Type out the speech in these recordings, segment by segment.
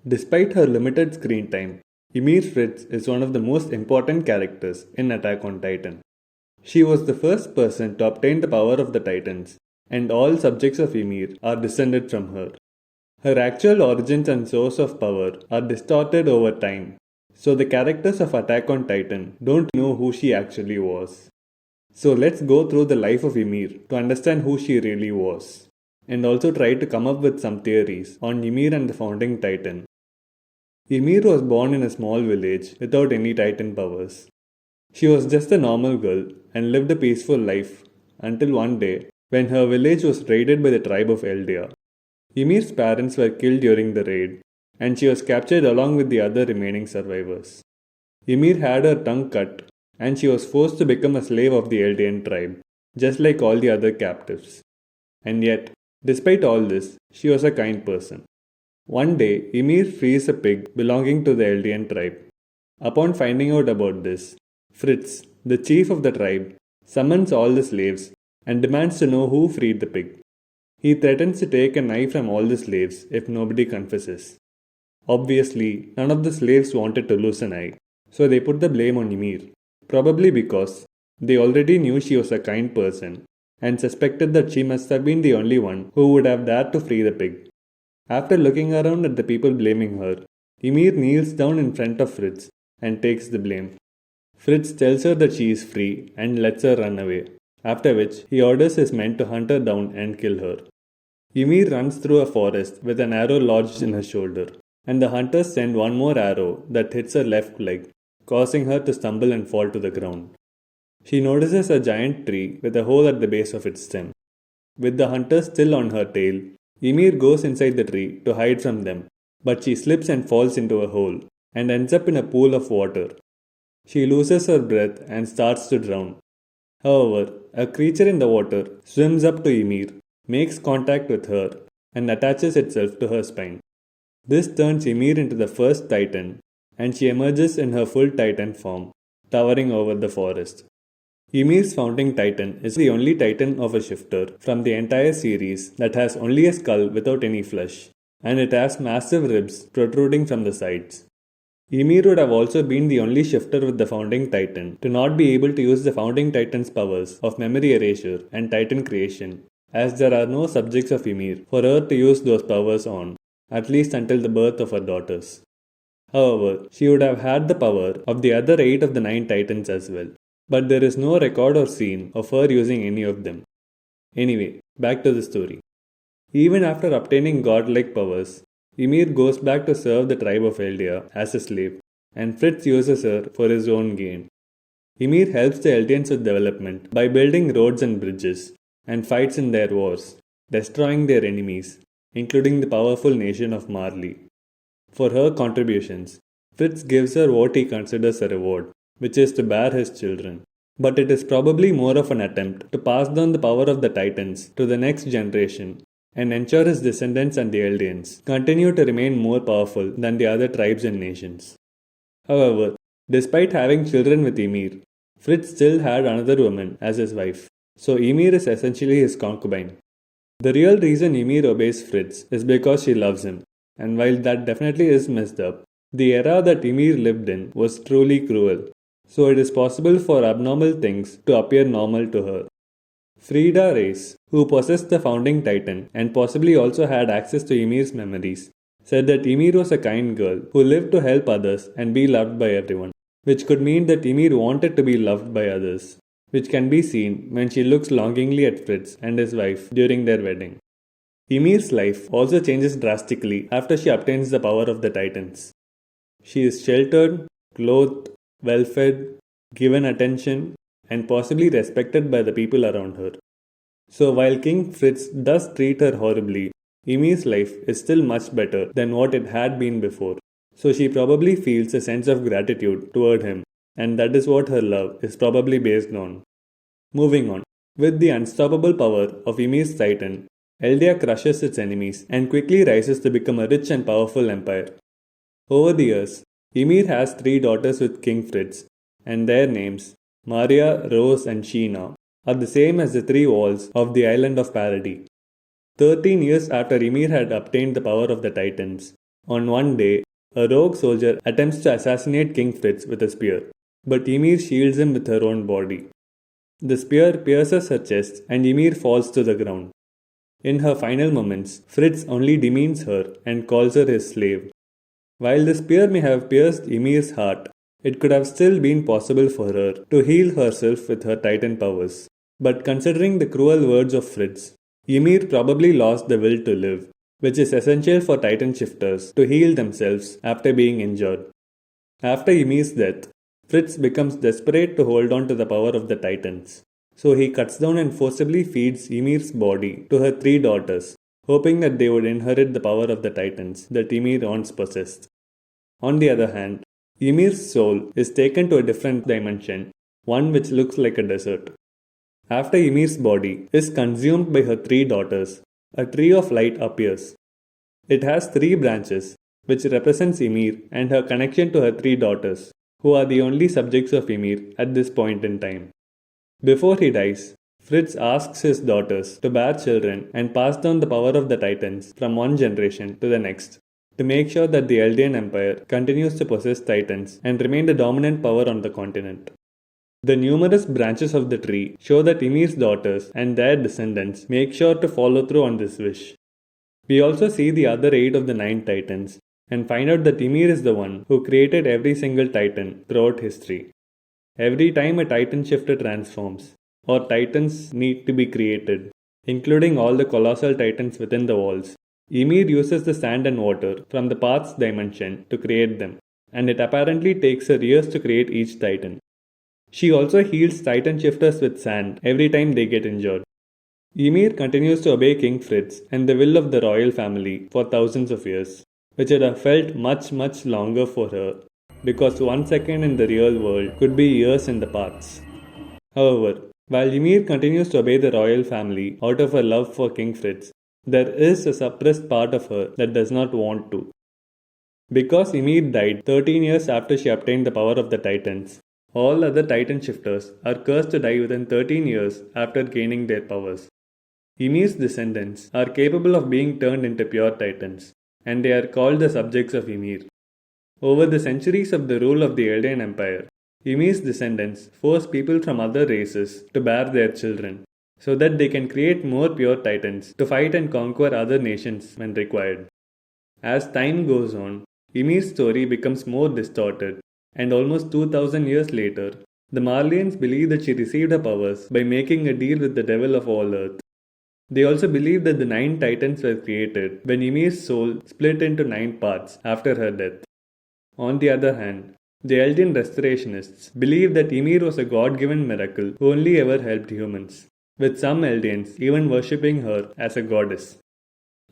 Despite her limited screen time, Ymir Fritz is one of the most important characters in Attack on Titan. She was the first person to obtain the power of the Titans, and all subjects of Ymir are descended from her. Her actual origins and source of power are distorted over time, so the characters of Attack on Titan don't know who she actually was. So let's go through the life of Ymir to understand who she really was, and also try to come up with some theories on Ymir and the founding Titan. Ymir was born in a small village without any Titan powers. She was just a normal girl and lived a peaceful life until one day when her village was raided by the tribe of Eldia. Ymir's parents were killed during the raid and she was captured along with the other remaining survivors. Ymir had her tongue cut and she was forced to become a slave of the Eldian tribe, just like all the other captives. And yet, despite all this, she was a kind person. One day, Ymir frees a pig belonging to the Eldian tribe. Upon finding out about this, Fritz, the chief of the tribe, summons all the slaves and demands to know who freed the pig. He threatens to take a knife from all the slaves if nobody confesses. Obviously, none of the slaves wanted to lose an eye, so they put the blame on Ymir, probably because they already knew she was a kind person and suspected that she must have been the only one who would have dared to free the pig. After looking around at the people blaming her, Ymir kneels down in front of Fritz and takes the blame. Fritz tells her that she is free and lets her run away, after which he orders his men to hunt her down and kill her. Ymir runs through a forest with an arrow lodged in her shoulder, and the hunters send one more arrow that hits her left leg, causing her to stumble and fall to the ground. She notices a giant tree with a hole at the base of its stem. With the hunters still on her tail, Ymir goes inside the tree to hide from them, but she slips and falls into a hole and ends up in a pool of water. She loses her breath and starts to drown. However, a creature in the water swims up to Ymir, makes contact with her, and attaches itself to her spine. This turns Ymir into the first Titan, and she emerges in her full Titan form, towering over the forest. Ymir's founding Titan is the only Titan of a shifter from the entire series that has only a skull without any flesh, and it has massive ribs protruding from the sides. Ymir would have also been the only shifter with the founding Titan to not be able to use the founding Titan's powers of memory erasure and Titan creation, as there are no subjects of Ymir for her to use those powers on, at least until the birth of her daughters. However, she would have had the power of the other 8 of the 9 Titans as well, but there is no record or scene of her using any of them. Anyway, back to the story. Even after obtaining godlike powers, Ymir goes back to serve the tribe of Eldia as a slave, and Fritz uses her for his own gain. Ymir helps the Eldians with development by building roads and bridges, and fights in their wars, destroying their enemies, including the powerful nation of Marley. For her contributions, Fritz gives her what he considers a reward, which is to bear his children. But it is probably more of an attempt to pass down the power of the Titans to the next generation and ensure his descendants and the Eldians continue to remain more powerful than the other tribes and nations. However, despite having children with Ymir, Fritz still had another woman as his wife, so Ymir is essentially his concubine. The real reason Ymir obeys Fritz is because she loves him, and while that definitely is messed up, the era that Ymir lived in was truly cruel, so it is possible for abnormal things to appear normal to her. Frida Reis, who possessed the founding Titan and possibly also had access to Ymir's memories, said that Ymir was a kind girl who lived to help others and be loved by everyone, which could mean that Ymir wanted to be loved by others, which can be seen when she looks longingly at Fritz and his wife during their wedding. Ymir's life also changes drastically after she obtains the power of the Titans. She is sheltered, clothed, well-fed, given attention, and possibly respected by the people around her. So while King Fritz does treat her horribly, Ymir's life is still much better than what it had been before. So she probably feels a sense of gratitude toward him, and that is what her love is probably based on. Moving on. With the unstoppable power of Ymir's Titan, Eldia crushes its enemies and quickly rises to become a rich and powerful empire. Over the years, Ymir has 3 daughters with King Fritz, and their names, Maria, Rose, and Sheena, are the same as the 3 walls of the island of Paradis. 13 years after Ymir had obtained the power of the Titans, On one day, a rogue soldier attempts to assassinate King Fritz with a spear, but Ymir shields him with her own body. The spear pierces her chest and Ymir falls to the ground. In her final moments, Fritz only demeans her and calls her his slave. While the spear may have pierced Ymir's heart, it could have still been possible for her to heal herself with her Titan powers. But considering the cruel words of Fritz, Ymir probably lost the will to live, which is essential for Titan shifters to heal themselves after being injured. After Ymir's death, Fritz becomes desperate to hold on to the power of the Titans. So he cuts down and forcibly feeds Ymir's body to her three daughters, hoping that they would inherit the power of the Titans that Ymir once possessed. On the other hand, Ymir's soul is taken to a different dimension, one which looks like a desert. After Ymir's body is consumed by her three daughters, a tree of light appears. It has three branches, which represents Ymir and her connection to her three daughters, who are the only subjects of Ymir at this point in time. Before he dies, Fritz asks his daughters to bear children and pass down the power of the Titans from one generation to the next, to make sure that the Eldian Empire continues to possess Titans and remain the dominant power on the continent. The numerous branches of the tree show that Ymir's daughters and their descendants make sure to follow through on this wish. We also see the other 8 of the 9 Titans and find out that Ymir is the one who created every single Titan throughout history. Every time a Titan shifter transforms, or Titans need to be created, including all the colossal Titans within the walls, Ymir uses the sand and water from the path's dimension to create them, and it apparently takes her years to create each Titan. She also heals Titan shifters with sand every time they get injured. Ymir continues to obey King Fritz and the will of the royal family for thousands of years, which would have felt much longer for her, because 1 second in the real world could be years in the past. However, while Ymir continues to obey the royal family out of her love for King Fritz, there is a suppressed part of her that does not want to. Because Ymir died 13 years after she obtained the power of the Titans, all other Titan shifters are cursed to die within 13 years after gaining their powers. Ymir's descendants are capable of being turned into pure Titans, and they are called the Subjects of Ymir. Over the centuries of the rule of the Eldian Empire, Ymir's descendants force people from other races to bear their children, so that they can create more pure Titans to fight and conquer other nations when required. As time goes on, Ymir's story becomes more distorted, and almost 2000 years later, the Marleyans believe that she received her powers by making a deal with the devil of all earth. They also believe that the 9 Titans were created when Ymir's soul split into 9 parts after her death. On the other hand, the Eldian restorationists believe that Ymir was a god-given miracle who only ever helped humans, with some Eldians even worshipping her as a goddess.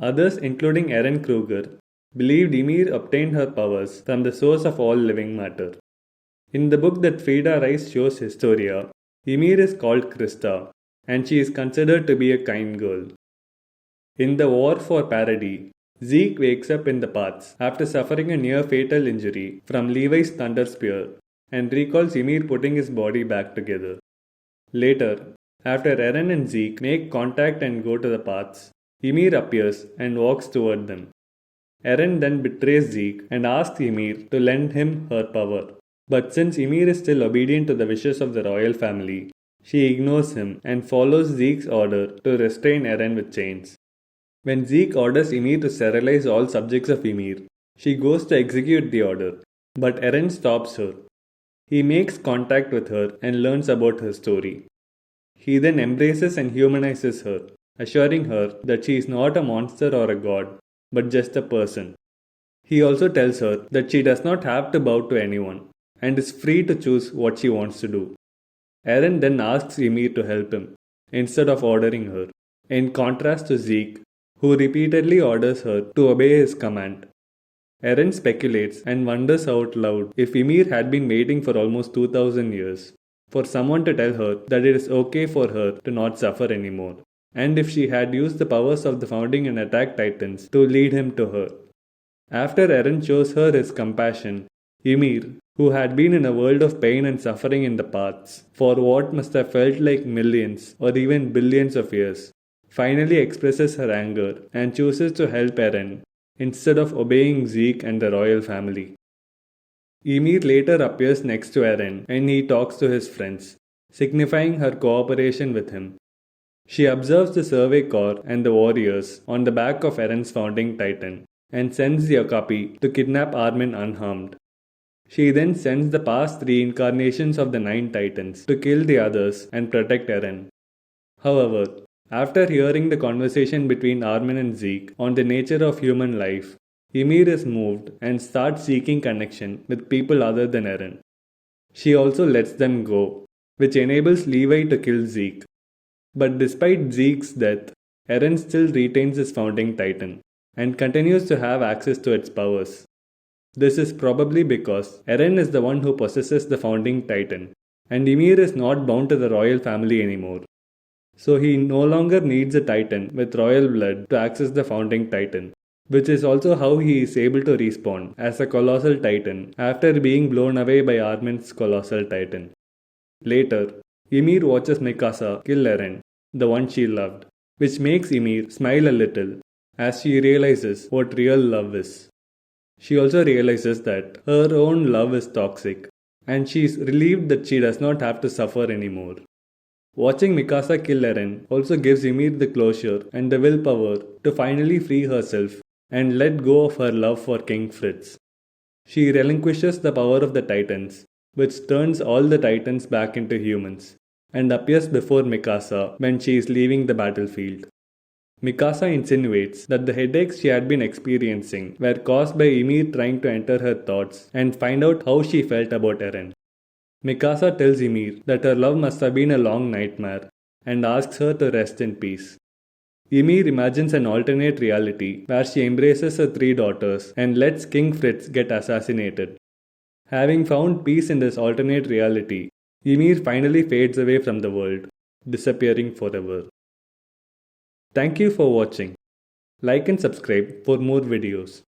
Others, including Eren Kruger, believed Ymir obtained her powers from the source of all living matter. In the book that Frida Rice shows Historia, Ymir is called Krista, and she is considered to be a kind girl. In the war for Paradis, Zeke wakes up in the paths after suffering a near-fatal injury from Levi's thunder spear and recalls Ymir putting his body back together. Later, after Eren and Zeke make contact and go to the paths, Ymir appears and walks toward them. Eren then betrays Zeke and asks Ymir to lend him her power. But since Ymir is still obedient to the wishes of the royal family, she ignores him and follows Zeke's order to restrain Eren with chains. When Zeke orders Ymir to sterilize all subjects of Ymir, she goes to execute the order, but Eren stops her. He makes contact with her and learns about her story. He then embraces and humanizes her, assuring her that she is not a monster or a god, but just a person. He also tells her that she does not have to bow to anyone, and is free to choose what she wants to do. Eren then asks Ymir to help him, instead of ordering her, in contrast to Zeke, who repeatedly orders her to obey his command. Eren speculates and wonders out loud if Ymir had been waiting for almost 2000 years for someone to tell her that it is okay for her to not suffer anymore, and if she had used the powers of the founding and attack titans to lead him to her. After Eren shows her his compassion, Ymir, who had been in a world of pain and suffering in the paths for what must have felt like millions or even billions of years, finally expresses her anger and chooses to help Eren instead of obeying Zeke and the royal family. Ymir later appears next to Eren and he talks to his friends, signifying her cooperation with him. She observes the Survey Corps and the warriors on the back of Eren's founding titan and sends the Okapi to kidnap Armin unharmed. She then sends the past 3 incarnations of the 9 titans to kill the others and protect Eren. However, after hearing the conversation between Armin and Zeke on the nature of human life, Ymir is moved and starts seeking connection with people other than Eren. She also lets them go, which enables Levi to kill Zeke. But despite Zeke's death, Eren still retains his founding titan and continues to have access to its powers. This is probably because Eren is the one who possesses the founding titan, and Ymir is not bound to the royal family anymore. So he no longer needs a titan with royal blood to access the founding titan, which is also how he is able to respawn as a colossal titan after being blown away by Armin's colossal titan. Later, Ymir watches Mikasa kill Eren, the one she loved, which makes Ymir smile a little as she realizes what real love is. She also realizes that her own love is toxic, and she is relieved that she does not have to suffer anymore. Watching Mikasa kill Eren also gives Ymir the closure and the willpower to finally free herself and let go of her love for King Fritz. She relinquishes the power of the Titans, which turns all the Titans back into humans, and appears before Mikasa when she is leaving the battlefield. Mikasa insinuates that the headaches she had been experiencing were caused by Ymir trying to enter her thoughts and find out how she felt about Eren. Mikasa tells Ymir that her love must have been a long nightmare and asks her to rest in peace. Ymir imagines an alternate reality where she embraces her 3 daughters and lets King Fritz get assassinated. Having found peace in this alternate reality, Ymir finally fades away from the world, disappearing forever. Thank you for watching. Like and subscribe for more videos.